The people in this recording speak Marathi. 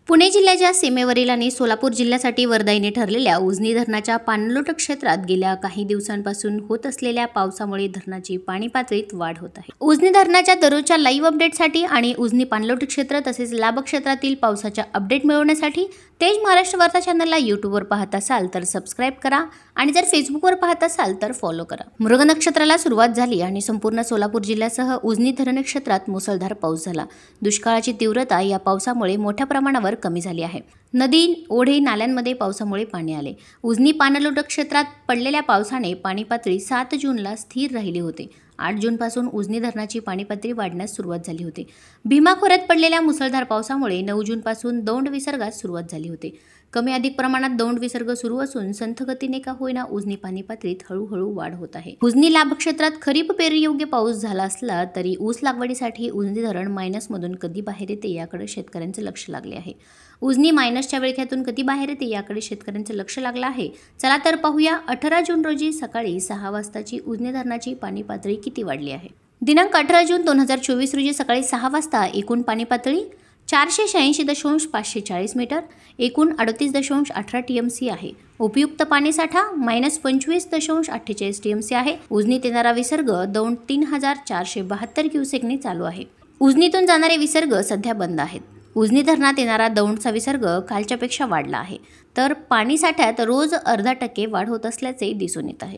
पुणे जिल्ह्याच्या सीमेवरील आणि सोलापूर जिल्ह्यासाठी वरदायिनी ठरलेल्या उजनी धरणाच्या पाणलोट क्षेत्रात गेल्या काही दिवसांपासून होत असलेल्या पावसामुळे धरणाची पाणी पातळीत वाढ होत आहे। उजनी धरणाच्या दररोजच्या लाईव्ह अपडेटसाठी आणि उजनी पाणलोट क्षेत्र तसेच लाभ क्षेत्रातील पावसाच्या अपडेट मिळवण्यासाठी तेज महाराष्ट्र वार्ता चॅनलला यूट्यूबवर पाहत असाल तर सबस्क्राइब करा आणि जर फेसबुकवर पाहत असाल तर फॉलो करा। मृग नक्षत्राला सुरुवात झाली आणि संपूर्ण सोलापूर जिल्ह्यासह उजनी धरण क्षेत्रात मुसळधार पाऊस झाला। दुष्काळाची तीव्रता या पावसामुळे मोठ्या प्रमाणावर कमी झाली आहे। नदी, ओढे, नाल्यांमध्ये पावसामुळे पाणी आले। उजनी पाणलोट क्षेत्रात पडलेल्या पावसाने पाणी पातळी 7 जूनला स्थिर राहिली होती। 8 जूनपासून उजनी धरणाची पाणी पातळी वाढण्यास सुरुवात झाली होती। भीमा खोऱ्यात पडलेल्या मुसळधार पावसामुळे 9 जूनपासून दौंड विसर्गास सुरुवात झाली होती। कमी अधिक प्रमाणात दौंड विसर्ग सुरू असून संथ गतीने का होईना उजनी पाणी पातळीत हळूहळू वाढ होत आहे। उजनी लाभ क्षेत्रात खरीप पेरणी योग्य पाऊस झाला असला तरी ऊस लागवडीसाठी उजनी धरण मायनसमधून कधी बाहेर येते याकडे शेतकऱ्यांचे लक्ष लागले आहे। उजनी मायनसच्या विळख्यातून कधी बाहेर येते याकडे शेतकऱ्यांचे लक्ष लागलं आहे। चला तर पाहूया 18 जून रोजी सकाळी 6 वाजताची उजनी धरणाची पाणी पातळी किती वाढली आहे। दिनांक 18 जून 2024 रोजी सकाळी 6 वाजता एकूण पाणी पातळी 486.540 मीटर, एकूण 38.18 टीएमसी आहे। उपयुक्त पाणीसाठा -25.48 टीएमसी आहे। उजनीत येणारा विसर्ग दौंड 3472 क्युसेकनी चालू आहे। उजनीतून जाणारे विसर्ग सध्या बंद आहेत। उजनी धरणात येणारा दौंडचा विसर्ग कालच्यापेक्षा वाढला आहे, तर पाणीसाठ्यात रोज अर्धा टक्के वाढ होत असल्याचे दिसून येत आहे।